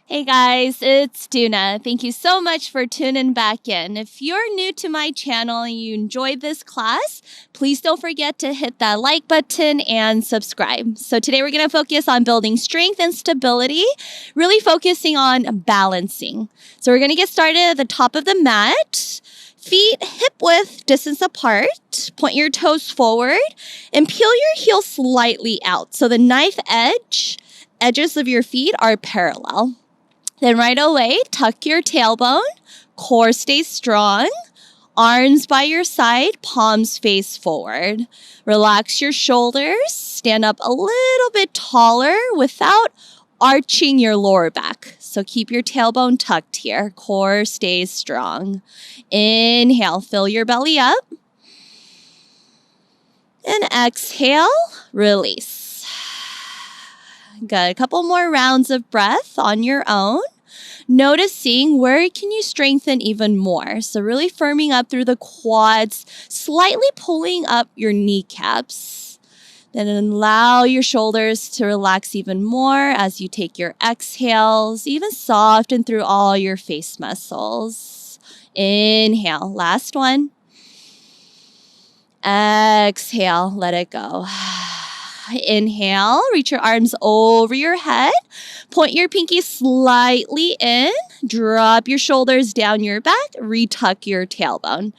Hey guys, it's Doona. Thank you so much for tuning back in. If you're new to my channel and you enjoyed this class, please don't forget to hit that like button and subscribe. So today we're going to focus on building strength and stability, really focusing on balancing. So we're going to get started at the top of the mat. Feet hip width distance apart. Point your toes forward and peel your heels slightly out so the knife edges of your feet are parallel. Then right away, tuck your tailbone, core stays strong, arms by your side, palms face forward. Relax your shoulders, stand up a little bit taller without arching your lower back. So keep your tailbone tucked here, core stays strong. Inhale, fill your belly up. And exhale, release. Got a couple more rounds of breath on your own. Noticing where can you strengthen even more. So really firming up through the quads, slightly pulling up your kneecaps. Then allow your shoulders to relax even more as you take your exhales, even soften through all your face muscles. Inhale, last one. Exhale, let it go. Inhale, reach your arms over your head. Point your pinky slightly in. Drop your shoulders down your back. Retuck your tailbone.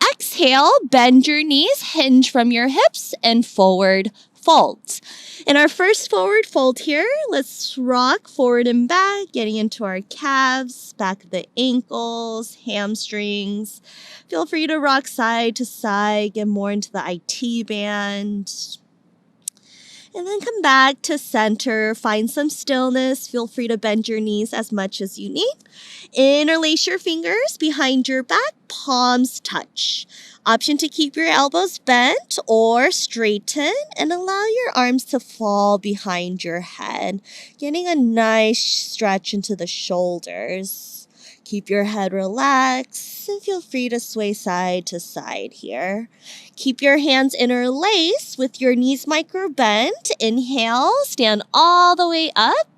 Exhale, bend your knees, hinge from your hips, and forward fold. In our first forward fold here, let's rock forward and back, getting into our calves, back of the ankles, hamstrings. Feel free to rock side to side, get more into the IT band. And then come back to center, find some stillness. Feel free to bend your knees as much as you need. Interlace your fingers behind your back, palms touch. Option to keep your elbows bent or straighten and allow your arms to fall behind your head, getting a nice stretch into the shoulders. Keep your head relaxed and feel free to sway side to side here. Keep your hands interlaced with your knees micro bent. Inhale, stand all the way up.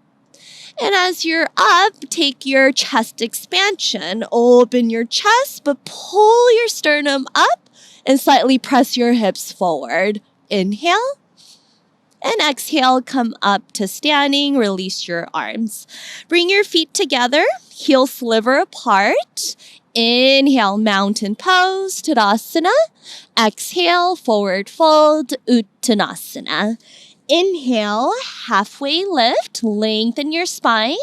And as you're up, take your chest expansion. Open your chest, but pull your sternum up and slightly press your hips forward. Inhale. And exhale, come up to standing, release your arms. Bring your feet together, heel sliver apart. Inhale, mountain pose, Tadasana. Exhale, forward fold, Uttanasana. Inhale, halfway lift, lengthen your spine.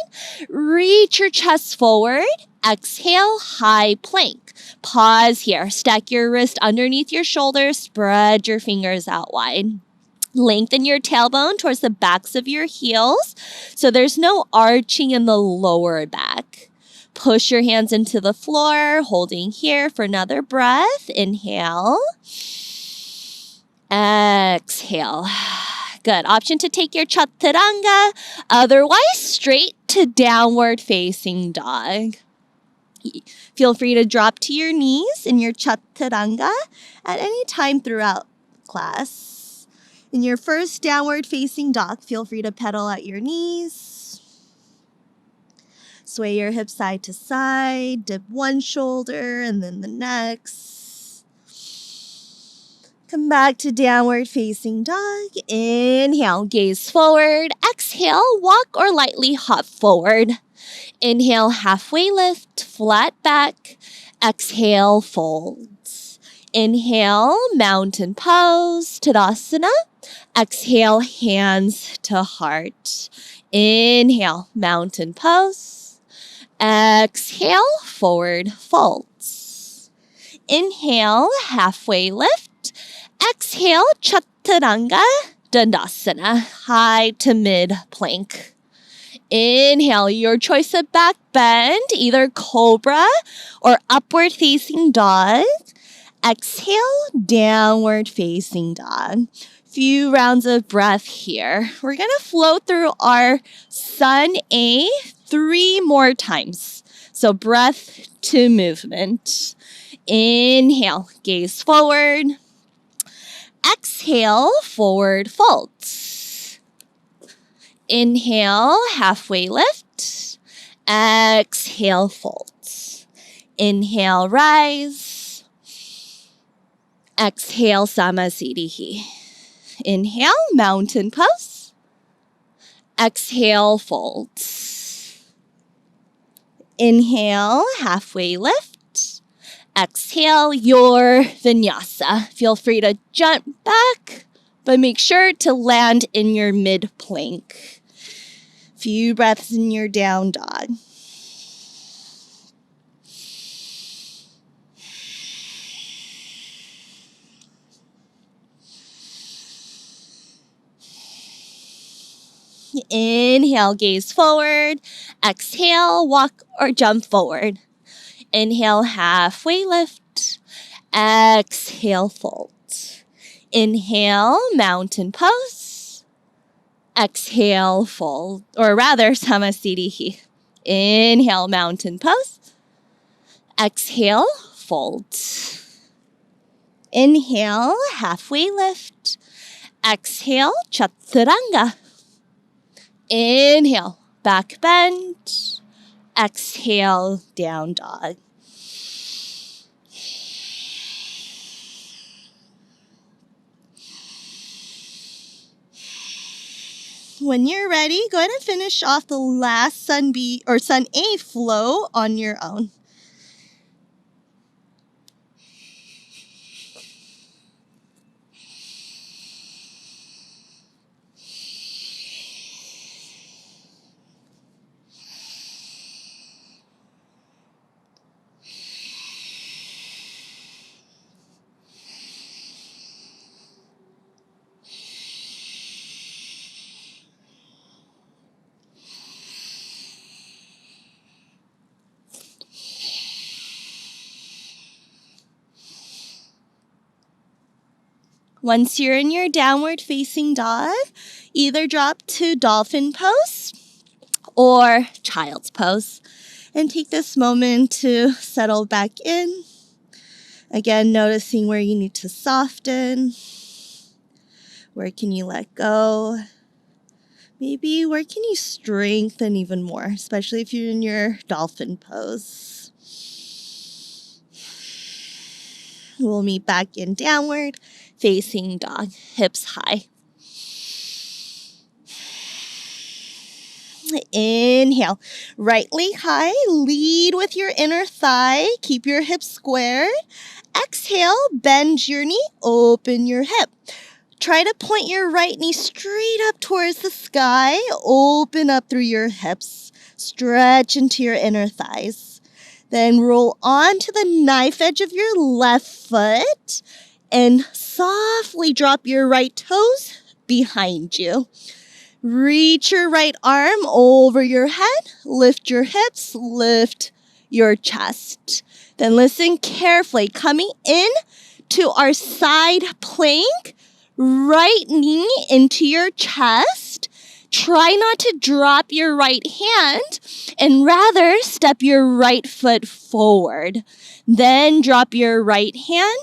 Reach your chest forward. Exhale, high plank. Pause here. Stack your wrist underneath your shoulders. Spread your fingers out wide. Lengthen your tailbone towards the backs of your heels so there's no arching in the lower back. Push your hands into the floor, holding here for another breath. Inhale. Exhale. Good. Option to take your chaturanga. Otherwise, straight to downward facing dog. Feel free to drop to your knees in your chaturanga at any time throughout class. In your first downward facing dog, feel free to pedal at your knees. Sway your hips side to side, dip one shoulder and then the next. Come back to downward facing dog. Inhale, gaze forward. Exhale, walk or lightly hop forward. Inhale, halfway lift, flat back. Exhale, fold. Inhale, mountain pose, Tadasana. Exhale, hands to heart. Inhale, mountain pose. Exhale, forward folds. Inhale, halfway lift. Exhale, chaturanga, dandasana, high to mid plank. Inhale, your choice of back bend, either cobra or upward facing dog. Exhale, downward facing dog. Few rounds of breath here. We're going to flow through our Sun A 3 more times. So breath to movement. Inhale, gaze forward. Exhale, forward folds. Inhale, halfway lift. Exhale, fold. Inhale, rise. Exhale, Samasthiti. Inhale, mountain pose. Exhale, fold. Inhale, halfway lift. Exhale, your Vinyasa. Feel free to jump back, but make sure to land in your mid-plank. Few breaths in your down dog. Inhale, gaze forward. Exhale, walk or jump forward. Inhale, halfway lift. Exhale, fold. Inhale, mountain pose. Exhale, fold. Or rather, Samasthiti. Inhale, mountain pose. Exhale, fold. Inhale, halfway lift. Exhale, chaturanga. Inhale, back bend. Exhale, down dog. When you're ready, go ahead and finish off the last Sun B or Sun A flow on your own. Once you're in your downward facing dog, either drop to dolphin pose or child's pose. And take this moment to settle back in. Again, noticing where you need to soften. Where can you let go? Maybe where can you strengthen even more, especially if you're in your dolphin pose. We'll meet back in downward facing dog, hips high. Inhale, right leg high, lead with your inner thigh, keep your hips squared. Exhale, bend your knee, open your hip. Try to point your right knee straight up towards the sky, open up through your hips, stretch into your inner thighs. Then roll onto the knife edge of your left foot and softly drop your right toes behind you. Reach your right arm over your head, lift your hips, lift your chest. Then listen carefully, coming in to our side plank, right knee into your chest. Try not to drop your right hand and rather step your right foot forward. Then drop your right hand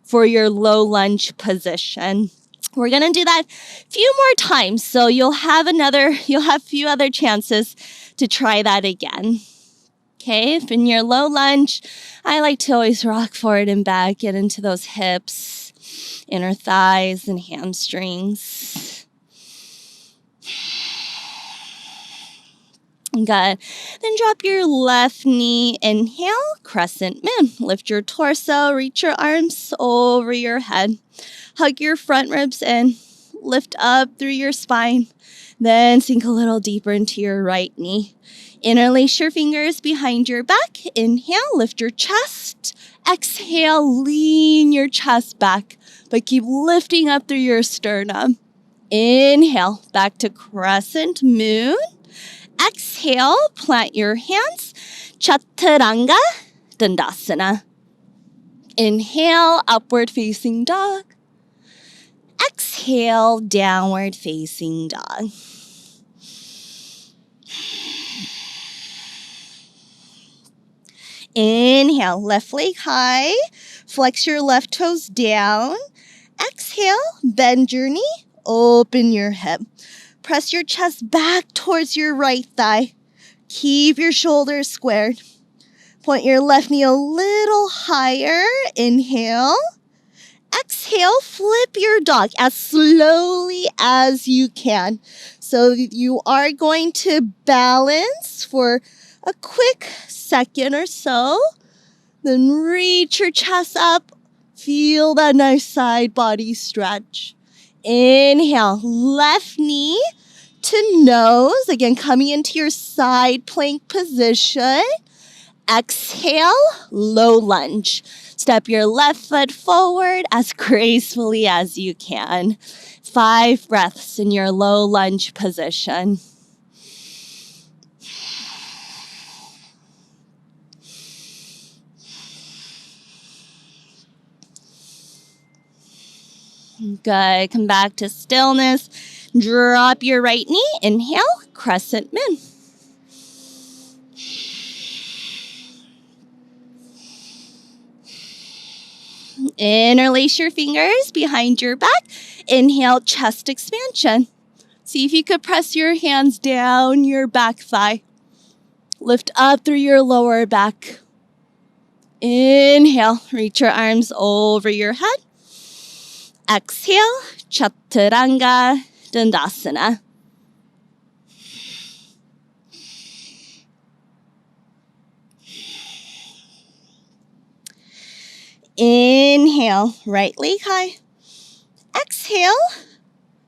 for your low lunge position. We're going to do that a few more times, so you'll have a few other chances to try that again. Okay, if in your low lunge, I like to always rock forward and back, get into those hips, inner thighs, and hamstrings. Good. Then drop your left knee. Inhale, crescent moon. Lift your torso, reach your arms over your head. Hug your front ribs in. Lift up through your spine. Then sink a little deeper into your right knee. Interlace your fingers behind your back. Inhale, lift your chest. Exhale, lean your chest back, but keep lifting up through your sternum. Inhale, back to crescent moon. Exhale, plant your hands. Chaturanga Dandasana. Inhale, upward facing dog. Exhale, downward facing dog. Inhale, left leg high. Flex your left toes down. Exhale, bend your knee, open your hip. Press your chest back towards your right thigh. Keep your shoulders squared. Point your left knee a little higher. Inhale. Exhale, flip your dog as slowly as you can. So you are going to balance for a quick second or so. Then reach your chest up. Feel that nice side body stretch. Inhale, left knee to nose. Again, coming into your side plank position. Exhale, low lunge. Step your left foot forward as gracefully as you can. 5 breaths in your low lunge position. Good. Come back to stillness. Drop your right knee. Inhale, crescent moon. Interlace your fingers behind your back. Inhale, chest expansion. See if you could press your hands down your back thigh. Lift up through your lower back. Inhale, reach your arms over your head. Exhale, Chaturanga Dandasana. Inhale, right leg high. Exhale,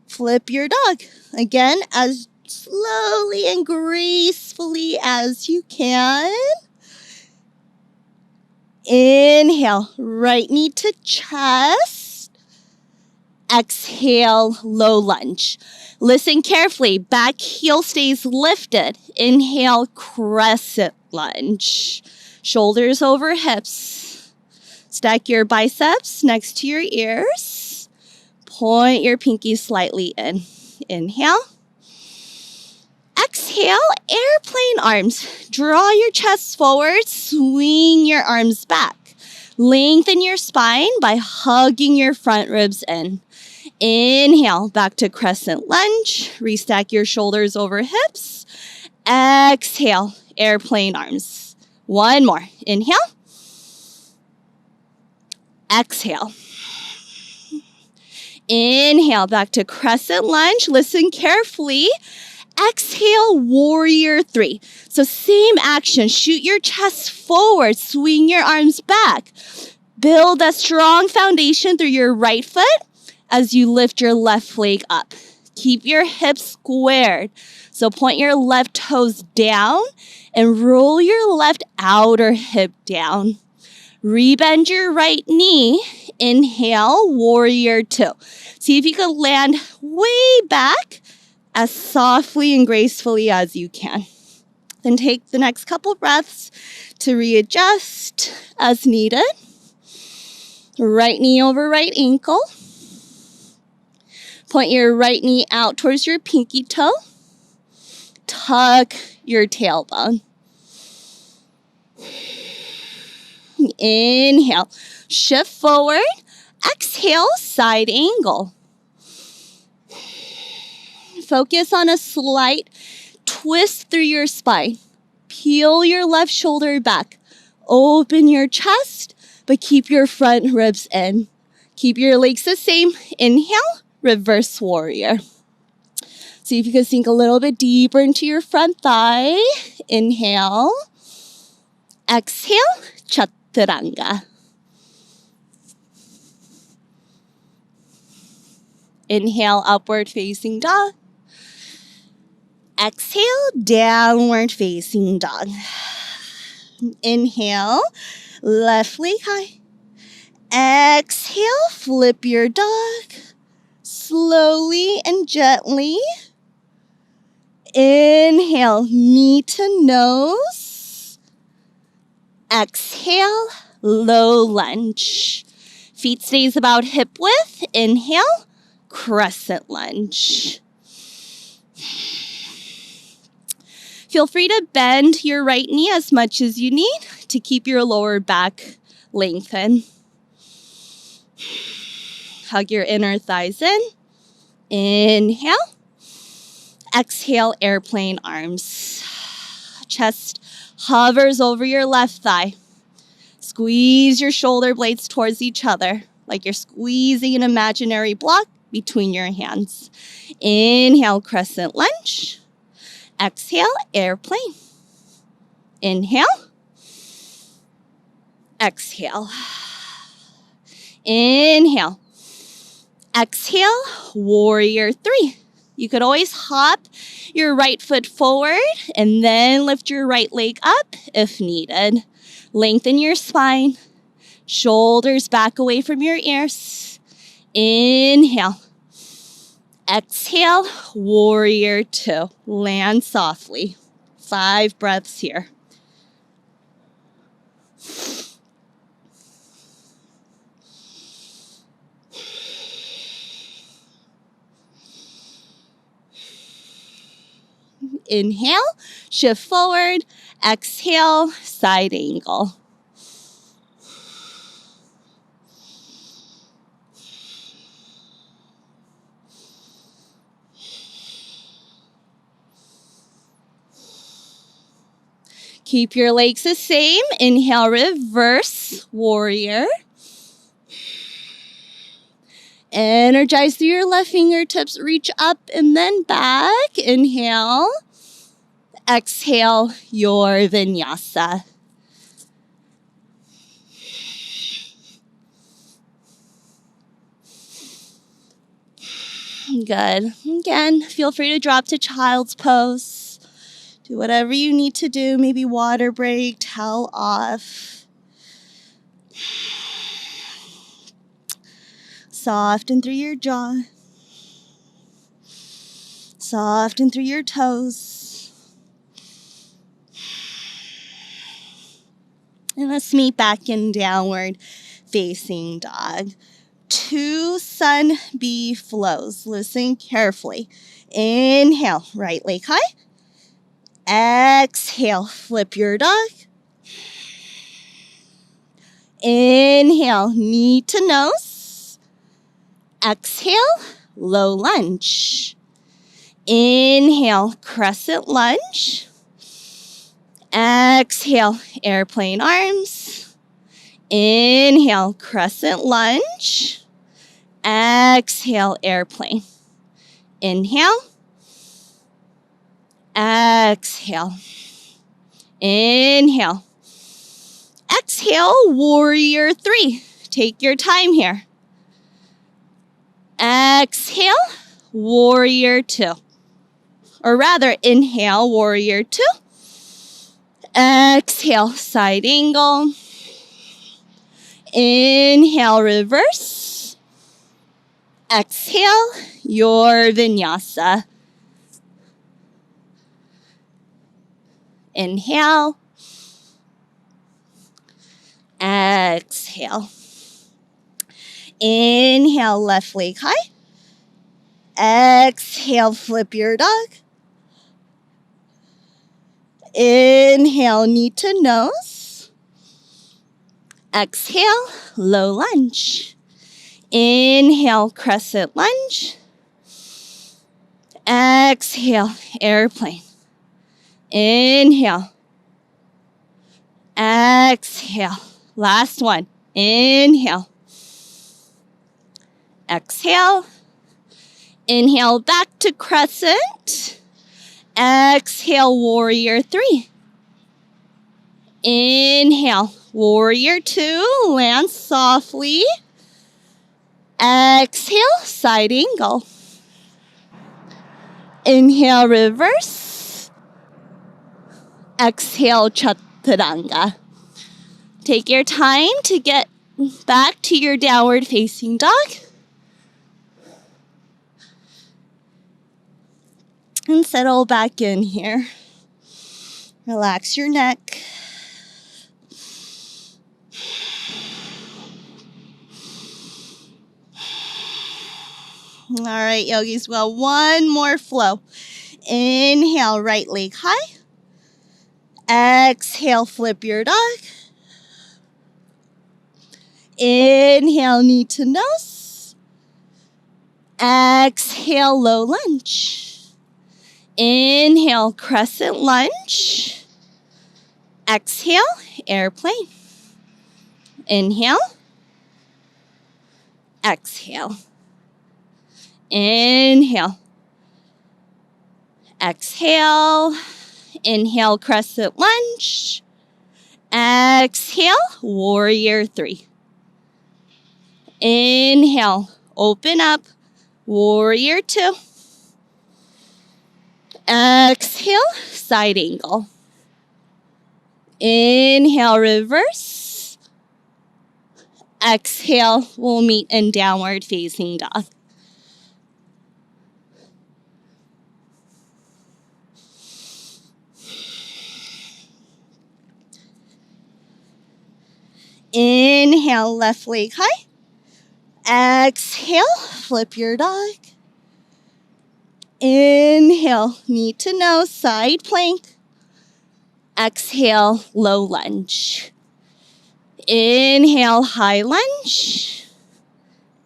flip your dog. Again, as slowly and gracefully as you can. Inhale, right knee to chest. Exhale, low lunge. Listen carefully. Back heel stays lifted. Inhale, crescent lunge. Shoulders over hips. Stack your biceps next to your ears. Point your pinky slightly in. Inhale. Exhale, airplane arms. Draw your chest forward, swing your arms back. Lengthen your spine by hugging your front ribs in. Inhale, back to crescent lunge. Restack your shoulders over hips. Exhale, airplane arms. One more. Inhale. Exhale. Inhale, back to crescent lunge. Listen carefully. Exhale, warrior 3. So same action. Shoot your chest forward. Swing your arms back. Build a strong foundation through your right foot as you lift your left leg up. Keep your hips squared. So point your left toes down and roll your left outer hip down. Rebend your right knee. Inhale, warrior 2. See if you can land way back as softly and gracefully as you can. Then take the next couple breaths to readjust as needed. Right knee over right ankle. Point your right knee out towards your pinky toe. Tuck your tailbone. Inhale, shift forward. Exhale, side angle. Focus on a slight twist through your spine. Peel your left shoulder back. Open your chest, but keep your front ribs in. Keep your legs the same. Inhale, reverse warrior. See if you can sink a little bit deeper into your front thigh. Inhale. Exhale, chaturanga. Inhale, upward facing dog. Exhale, downward facing dog. Inhale, left leg high. Exhale, flip your dog. Slowly and gently. Inhale, knee to nose. Exhale, low lunge. Feet stays about hip width. Inhale, crescent lunge. Feel free to bend your right knee as much as you need to keep your lower back lengthened. Hug your inner thighs in. Inhale. Exhale, airplane arms. chest hovers over your left thigh. Squeeze your shoulder blades towards each other, like you're squeezing an imaginary block between your hands. Inhale, crescent lunge. Exhale, airplane. Inhale. Exhale. Inhale. Exhale, warrior three. You could always hop your right foot forward and then lift your right leg up if needed. Lengthen your spine. Shoulders back away from your ears. Inhale. Exhale, warrior two. Land softly. 5 breaths here. Inhale, shift forward. Exhale, side angle. Keep your legs the same. Inhale, reverse warrior. Energize through your left fingertips. Reach up and then back. Inhale. Exhale, your vinyasa. Good. Again, feel free to drop to child's pose. Do whatever you need to do. Maybe water break, towel off. Soften through your jaw. Soften through your toes. And let's meet back in downward facing dog. 2 sun bee flows. Listen carefully. Inhale, right leg high. Exhale, flip your dog. Inhale, knee to nose. Exhale, low lunge. Inhale, crescent lunge. Exhale, airplane arms. Inhale, crescent lunge. Exhale, airplane. Inhale. Exhale. Inhale. Exhale, warrior three. Take your time here. Exhale, warrior two. Or rather, inhale, warrior two. Exhale, side angle. Inhale, reverse. Exhale, your vinyasa. Inhale. Exhale. Inhale, left leg high. Exhale, flip your dog. Inhale, knee to nose. Exhale, low lunge. Inhale, crescent lunge. Exhale, airplane. Inhale. Exhale. Last one. Inhale. Exhale. Inhale back to crescent. Exhale, warrior three. Inhale, warrior two. Land softly. Exhale, side angle. Inhale, reverse. Exhale, chaturanga. Take your time to get back to your downward facing dog. And settle back in here. Relax your neck. All right, yogis, well, one more flow. Inhale, right leg high. Exhale, flip your dog. Inhale, knee to nose. Exhale, low lunge. Inhale, crescent lunge. Exhale, airplane. Inhale. Exhale. Inhale. Exhale. Inhale, crescent lunge. Exhale, warrior three. Inhale, open up, warrior two. Exhale, side angle. Inhale, reverse. Exhale, we'll meet in downward facing dog. Inhale, left leg high. Exhale, flip your dog. Inhale, knee to nose, side plank. Exhale, low lunge. Inhale, high lunge.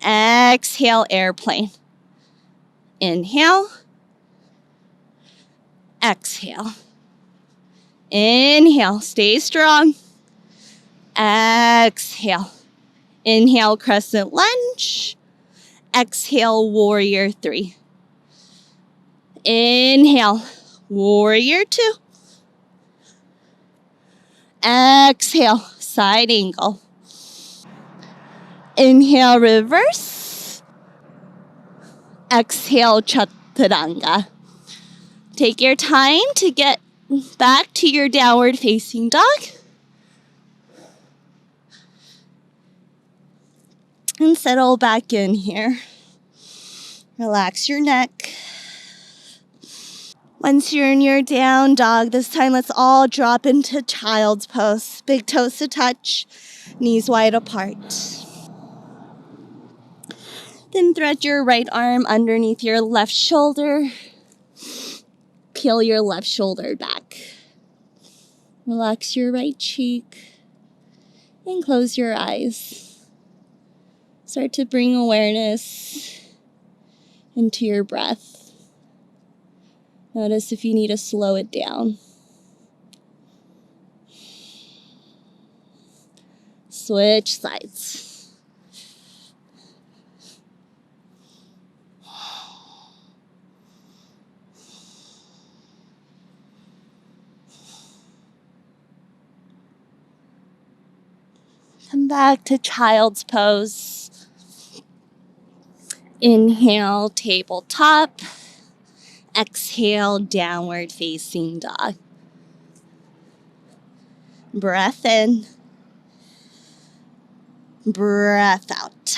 Exhale, airplane. Inhale. Exhale. Inhale, stay strong. Exhale. Inhale, crescent lunge. Exhale, warrior three. Inhale, warrior two. Exhale, side angle. Inhale, reverse. Exhale, chaturanga. Take your time to get back to your downward facing dog. And settle back in here. Relax your neck. Once you're in your down dog, this time let's all drop into child's pose. Big toes to touch, knees wide apart. Then thread your right arm underneath your left shoulder. Peel your left shoulder back. Relax your right cheek and close your eyes. Start to bring awareness into your breath. Notice if you need to slow it down. Switch sides. Come back to child's pose. Inhale, tabletop. Exhale, downward facing dog. Breath in. Breath out.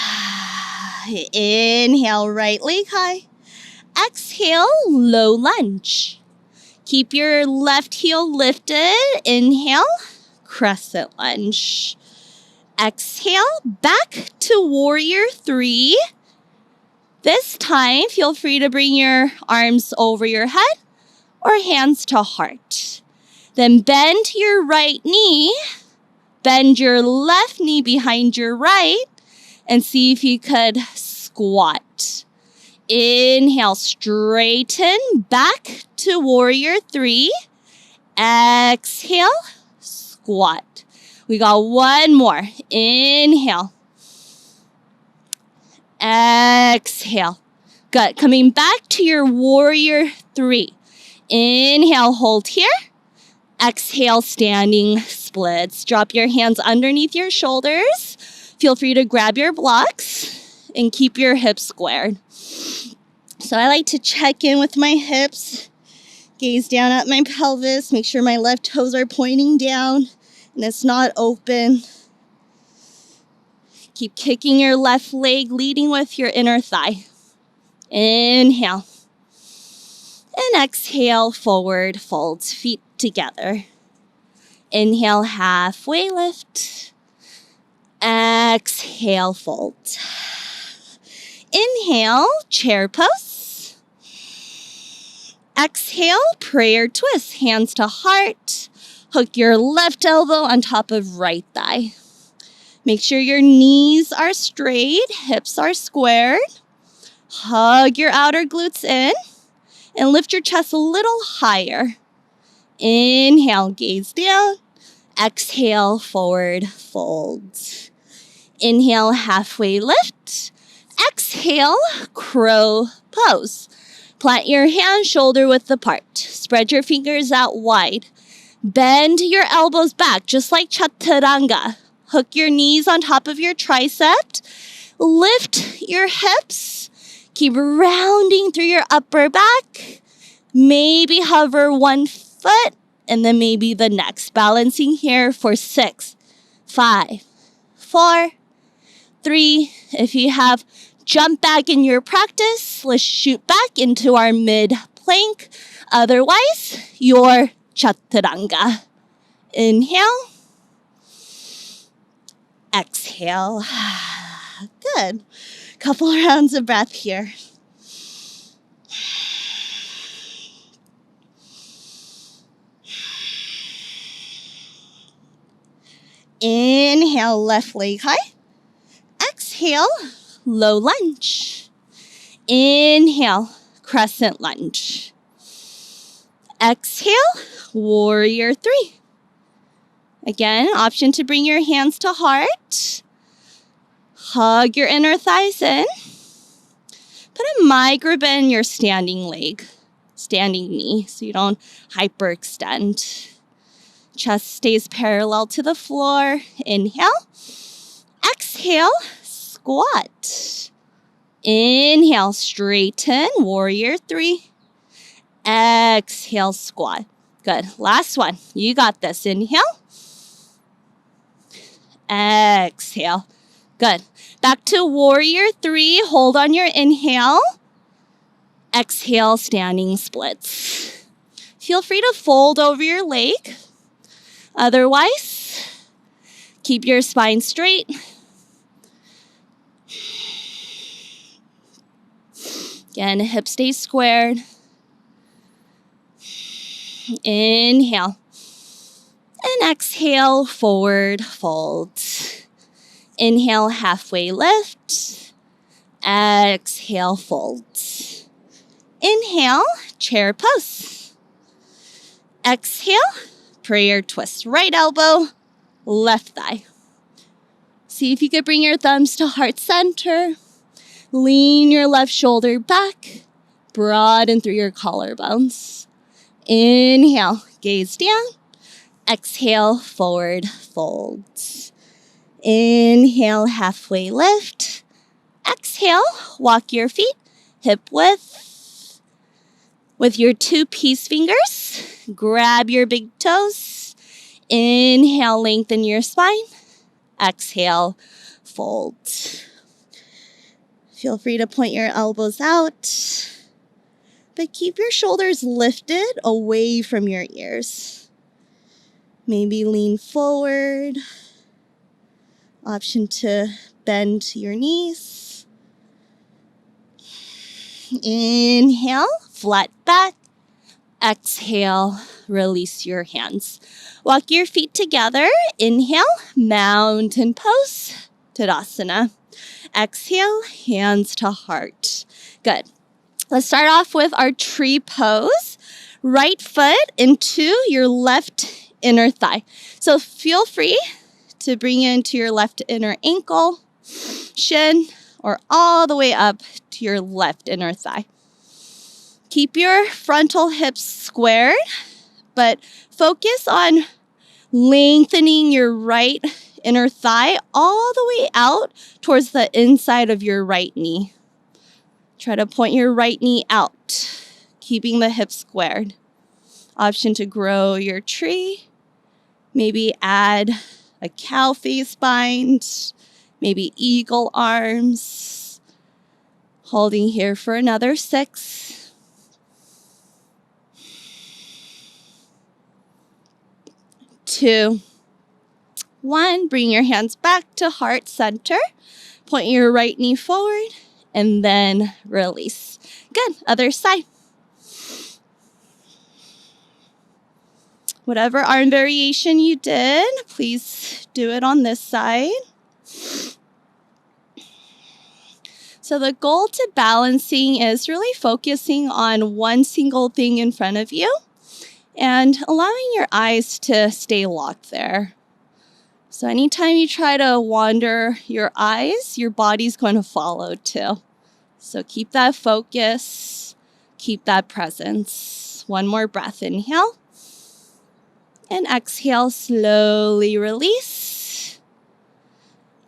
Inhale, right leg high. Exhale, low lunge. Keep your left heel lifted. Inhale, crescent lunge. Exhale, back to warrior three. This time, feel free to bring your arms over your head or hands to heart. Then bend your right knee, bend your left knee behind your right, and see if you could squat. Inhale, straighten back to warrior three. Exhale, squat. We got one more. Inhale. Exhale. Good. Coming back to your warrior three. Inhale, hold here. Exhale, standing splits. Drop your hands underneath your shoulders. Feel free to grab your blocks and keep your hips squared. So I like to check in with my hips. Gaze down at my pelvis. Make sure my left toes are pointing down and it's not open. Keep kicking your left leg, leading with your inner thigh. Inhale. And exhale, forward fold, feet together. Inhale, halfway lift. Exhale, fold. Inhale, chair pose. Exhale, prayer twist, hands to heart. Hook your left elbow on top of right thigh. Make sure your knees are straight, hips are squared. Hug your outer glutes in and lift your chest a little higher. Inhale, gaze down. Exhale, forward fold. Inhale, halfway lift. Exhale, crow pose. Plant your hands shoulder width apart. Spread your fingers out wide. Bend your elbows back, just like chaturanga. Hook your knees on top of your tricep. Lift your hips. Keep rounding through your upper back. Maybe hover one foot and then maybe the next. Balancing here for 6, 5, 4, 3. If you have jump back in your practice, let's shoot back into our mid plank. Otherwise, your chaturanga. Inhale. Exhale. Good. Couple rounds of breath here. Inhale, left leg high. Exhale, low lunge. Inhale, crescent lunge. Exhale, warrior 3. Again, option to bring your hands to heart. Hug your inner thighs in. Put a micro bend in your standing leg, standing knee, so you don't hyperextend. Chest stays parallel to the floor. Inhale. Exhale, squat. Inhale, straighten, warrior 3. Exhale, squat. Good. Last one. You got this. Inhale. Exhale. Good. Back to warrior 3. Hold on your inhale. Exhale, standing splits. Feel free to fold over your leg. Otherwise, keep your spine straight. Again, hips stay squared. Inhale. And exhale, forward fold. Inhale, halfway lift. Exhale, fold. Inhale, chair pose. Exhale, prayer twist. Right elbow, left thigh. See if you could bring your thumbs to heart center. Lean your left shoulder back. Broaden through your collarbones. Inhale, gaze down. Exhale, forward fold. Inhale, halfway lift. Exhale, walk your feet hip width. With your 2 peace fingers, grab your big toes. Inhale, lengthen your spine. Exhale, fold. Feel free to point your elbows out, but keep your shoulders lifted away from your ears. Maybe lean forward. Option to bend your knees. Inhale, flat back. Exhale, release your hands. Walk your feet together. Inhale, mountain pose, Tadasana. Exhale, hands to heart. Good. Let's start off with our tree pose. Right foot into your left inner thigh. So feel free to bring it into your left inner ankle, shin, or all the way up to your left inner thigh. Keep your frontal hips squared, but focus on lengthening your right inner thigh all the way out towards the inside of your right knee. Try to point your right knee out, keeping the hips squared. Option to grow your tree. Maybe add a cow face bind, maybe eagle arms. Holding here for another 6. 2, 1. Bring your hands back to heart center. Point your right knee forward and then release. Good. Other side. Whatever arm variation you did, please do it on this side. So the goal to balancing is really focusing on one single thing in front of you and allowing your eyes to stay locked there. So anytime you try to wander your eyes, your body's going to follow too. So keep that focus, keep that presence. One more breath, inhale. And exhale, slowly release.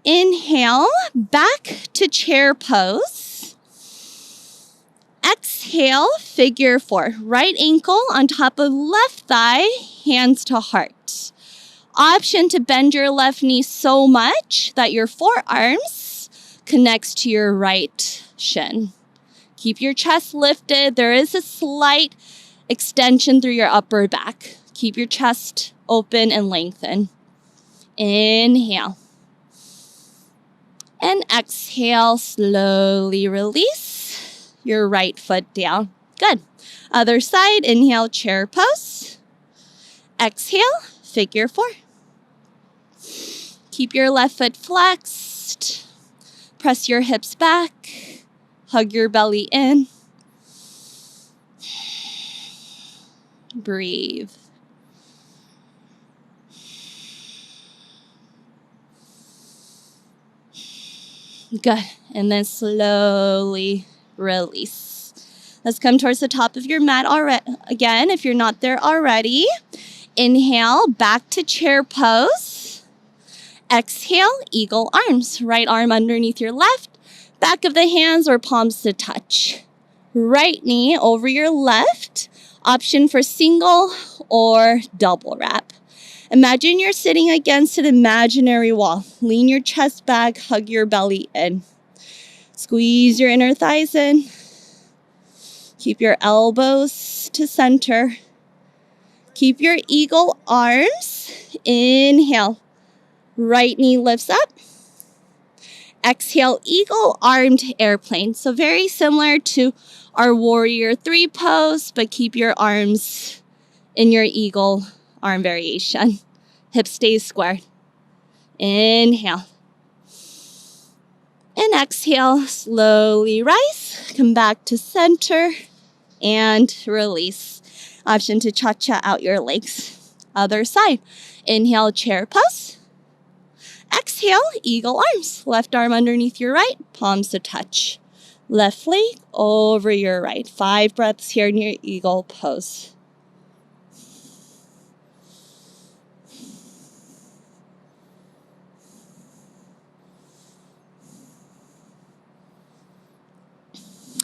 Inhale, back to chair pose. Exhale, figure four. Right ankle on top of left thigh, hands to heart. Option to bend your left knee so much that your forearms connects to your right shin. Keep your chest lifted. There is a slight extension through your upper back. Keep your chest open and lengthen. Inhale. And exhale, slowly release your right foot down. Good. Other side, inhale, chair pose. Exhale, figure four. Keep your left foot flexed. Press your hips back. Hug your belly in. Breathe. Good. And then slowly release. Let's come towards the top of your mat again if you're not there already. Inhale, back to chair pose. Exhale, eagle arms. Right arm underneath your left. Back of the hands or palms to touch. Right knee over your left. Option for single or double wrap. Imagine you're sitting against an imaginary wall. Lean your chest back, hug your belly in. Squeeze your inner thighs in. Keep your elbows to center. Keep your eagle arms. Inhale. Right knee lifts up. Exhale, eagle armed airplane. So very similar to our warrior three pose, but keep your arms in your eagle arm variation. Hips stay squared. Inhale. And exhale, slowly rise. Come back to center and release. Option to cha-cha out your legs. Other side. Inhale, chair pose. Exhale, eagle arms. Left arm underneath your right, palms to touch. Left leg over your right. 5 breaths here in your eagle pose.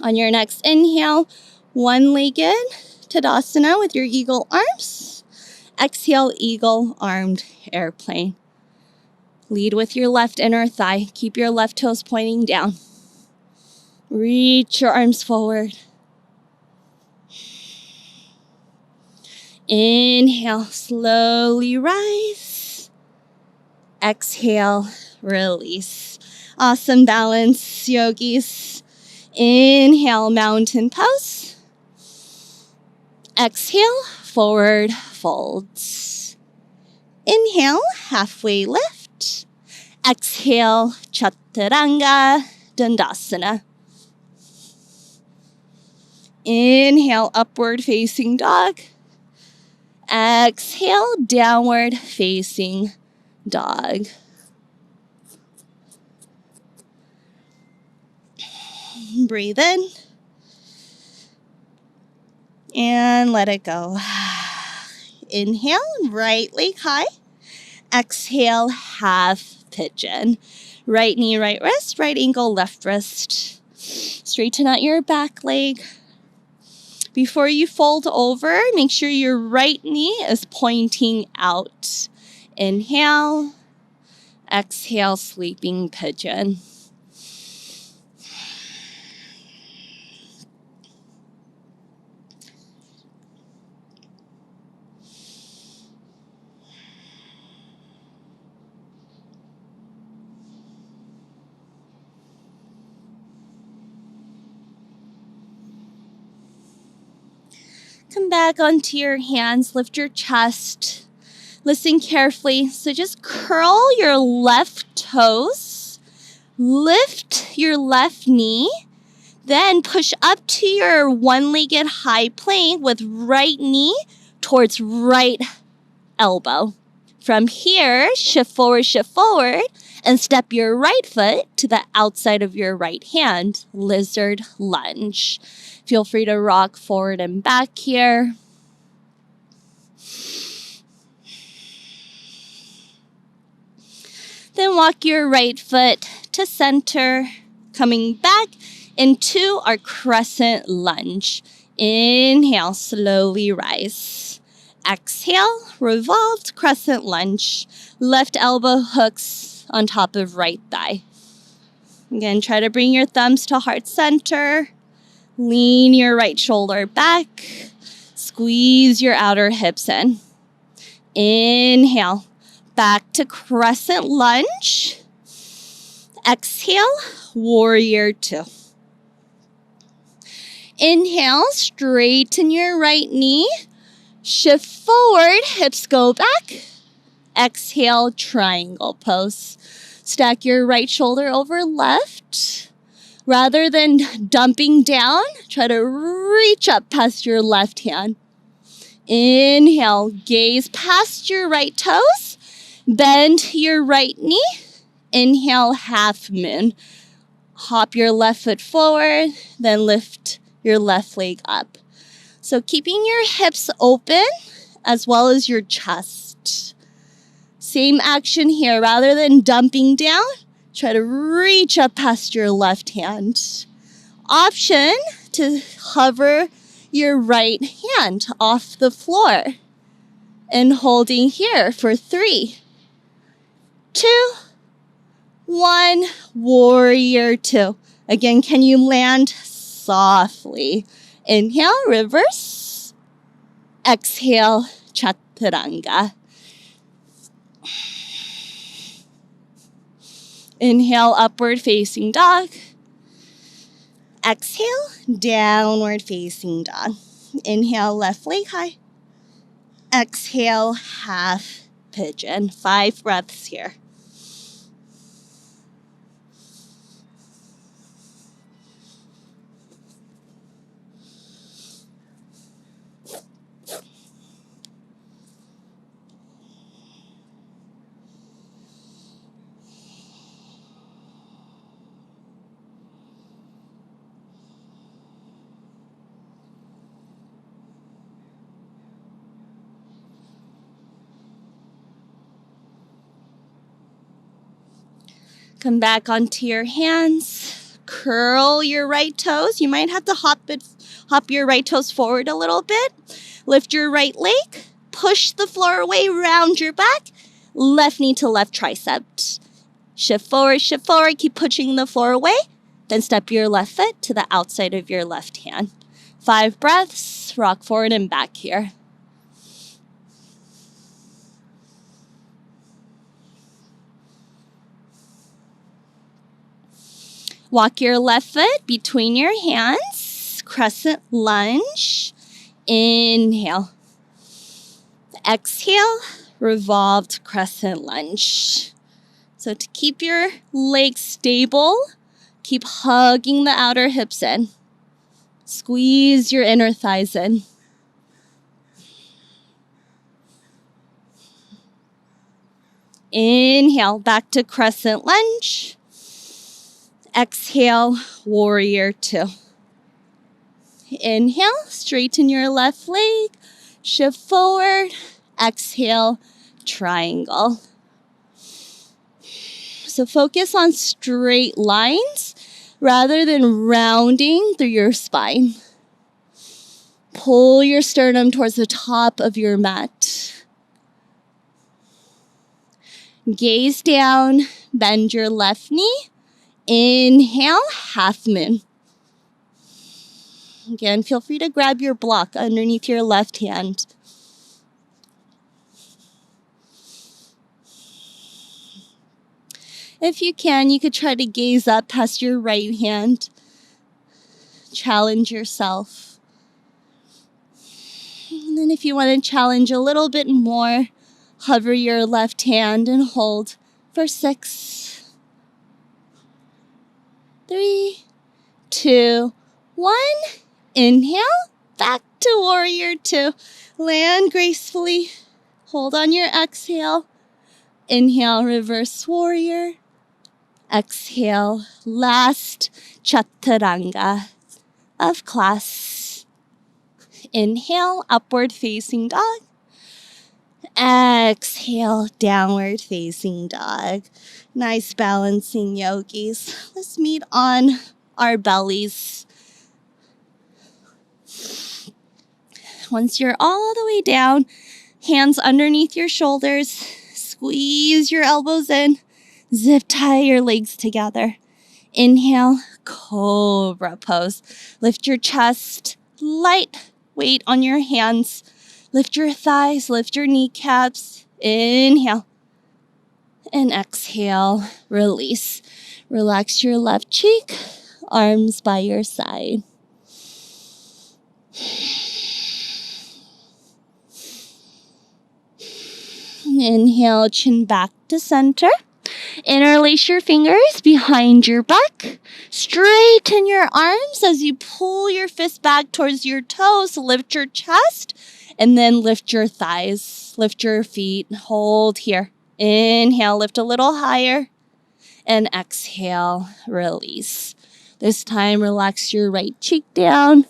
On your next inhale, one-legged Tadasana with your eagle arms. Exhale, eagle armed airplane. Lead with your left inner thigh. Keep your left toes pointing down. Reach your arms forward. Inhale, slowly rise. Exhale, release. Awesome balance, yogis. Inhale, mountain pose. Exhale, forward folds. Inhale, halfway lift. Exhale, chaturanga dandasana. Inhale, upward facing dog. Exhale, downward facing dog. Breathe in. And let it go. Inhale, right leg high. Exhale, half pigeon. Right knee, right wrist, right ankle, left wrist. Straighten out your back leg. Before you fold over, make sure your right knee is pointing out. Inhale, exhale, sleeping pigeon. Come back onto your hands, lift your chest. Listen carefully. So just curl your left toes, lift your left knee, then push up to your one-legged high plank with right knee towards right elbow. From here, shift forward, and step your right foot to the outside of your right hand. Lizard lunge. Feel free to rock forward and back here. Then walk your right foot to center, coming back into our crescent lunge. Inhale, slowly rise. Exhale, revolved crescent lunge. Left elbow hooks on top of right thigh. Again, try to bring your thumbs to heart center. Lean your right shoulder back. Squeeze your outer hips in. Inhale, back to crescent lunge. Exhale, warrior two. Inhale, straighten your right knee. Shift forward, hips go back. Exhale, triangle pose. Stack your right shoulder over left. Rather than dumping down, try to reach up past your left hand. Inhale, gaze past your right toes. Bend your right knee. Inhale, half moon. Hop your left foot forward, then lift your left leg up. So keeping your hips open as well as your chest. Same action here. Rather than dumping down, try to reach up past your left hand. Option to hover your right hand off the floor. And holding here for 3, 2, 1, warrior two. Again, can you land softly? Inhale, reverse. Exhale, chaturanga. Inhale, upward facing dog. Exhale, downward facing dog. Inhale, left leg high. Exhale, half pigeon. 5 breaths here. Come back onto your hands. Curl your right toes. You might have to hop your right toes forward a little bit. Lift your right leg. Push the floor away, round your back. Left knee to left tricep. Shift forward, keep pushing the floor away. Then step your left foot to the outside of your left hand. 5 breaths, rock forward and back here. Walk your left foot between your hands, crescent lunge. Inhale. Exhale, revolved crescent lunge. So to keep your legs stable, keep hugging the outer hips in. Squeeze your inner thighs in. Inhale, back to crescent lunge. Exhale, warrior two. Inhale, straighten your left leg. Shift forward. Exhale, triangle. So focus on straight lines rather than rounding through your spine. Pull your sternum towards the top of your mat. Gaze down, bend your left knee. Inhale, half moon. Again, feel free to grab your block underneath your left hand. If you can, you could try to gaze up past your right hand. Challenge yourself. And then if you want to challenge a little bit more, hover your left hand and hold for 6, 3, 2, 1. Inhale, back to warrior two. Land gracefully. Hold on your exhale. Inhale, reverse warrior. Exhale, last chaturanga of class. Inhale, upward facing dog. Exhale, downward facing dog. Nice balancing, yogis. Let's meet on our bellies. Once you're all the way down, hands underneath your shoulders, squeeze your elbows in, zip tie your legs together. Inhale, cobra pose. Lift your chest, light weight on your hands. Lift your thighs, lift your kneecaps. Inhale. And exhale, release. Relax your left cheek, arms by your side. Inhale, chin back to center. Interlace your fingers behind your back. Straighten your arms as you pull your fist back towards your toes. Lift your chest and then lift your thighs. Lift your feet. Hold here. Inhale, lift a little higher. And exhale, release. This time, relax your right cheek down.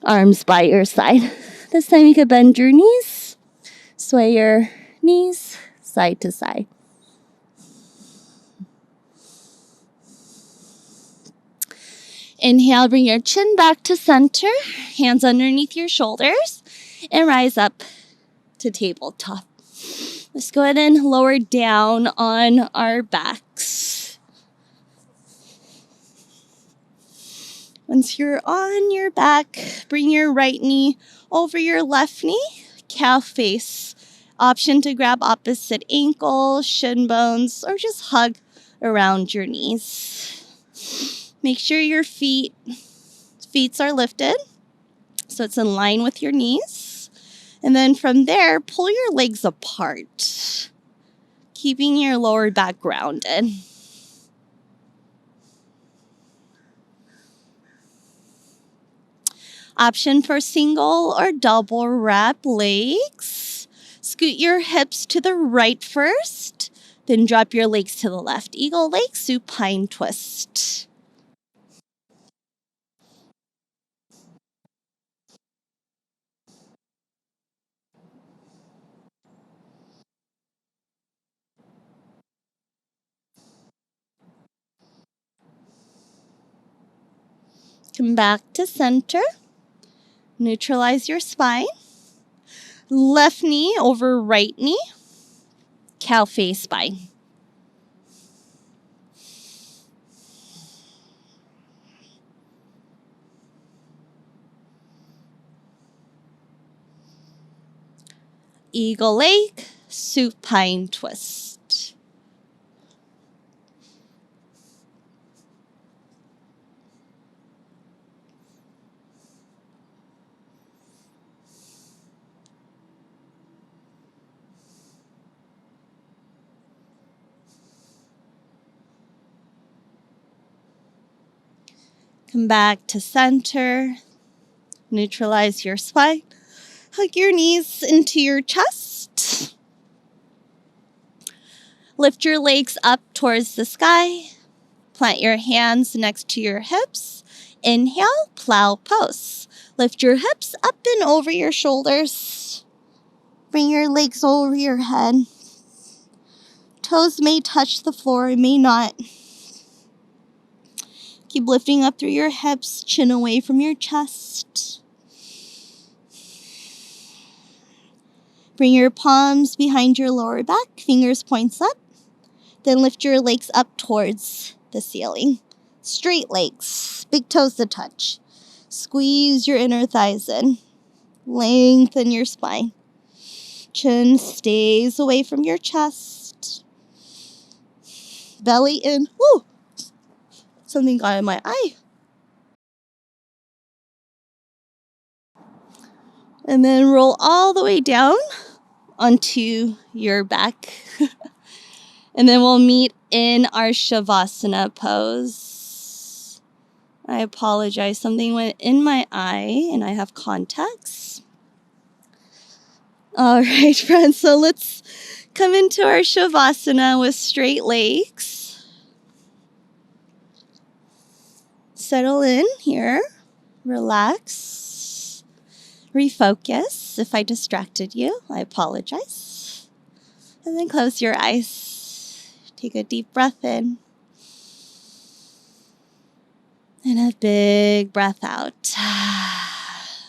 Arms by your side. This time you could bend your knees. Sway your knees side to side. Inhale, bring your chin back to center, hands underneath your shoulders, and rise up to tabletop. Let's go ahead and lower down on our backs. Once you're on your back, bring your right knee over your left knee, cow face. Option to grab opposite ankle, shin bones, or just hug around your knees. Make sure your feet are lifted so it's in line with your knees. And then from there, pull your legs apart, keeping your lower back grounded. Option for single or double wrap legs. Scoot your hips to the right first, then drop your legs to the left. Eagle leg, supine twist. Come back to center. Neutralize your spine. Left knee over right knee. Cow face spine. Eagle leg, supine twist. Come back to center. Neutralize your spine. Hug your knees into your chest. Lift your legs up towards the sky. Plant your hands next to your hips. Inhale, plow pose. Lift your hips up and over your shoulders. Bring your legs over your head. Toes may touch the floor, may not. Keep lifting up through your hips, chin away from your chest. Bring your palms behind your lower back, fingers points up. Then lift your legs up towards the ceiling. Straight legs, big toes to touch. Squeeze your inner thighs in. Lengthen your spine. Chin stays away from your chest. Belly in. Woo! Something got in my eye. And then roll all the way down onto your back. And then we'll meet in our Shavasana pose. I apologize. Something went in my eye and I have contacts. All right, friends. So let's come into our Shavasana with straight legs. Settle in here. Relax. Refocus. If I distracted you, I apologize. And then close your eyes. Take a deep breath in. And a big breath out.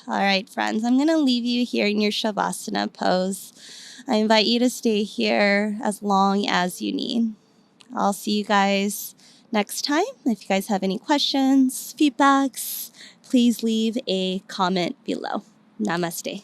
All right, friends, I'm going to leave you here in your Shavasana pose. I invite you to stay here as long as you need. I'll see you guys next time. If you guys have any questions, feedbacks, please leave a comment below. Namaste.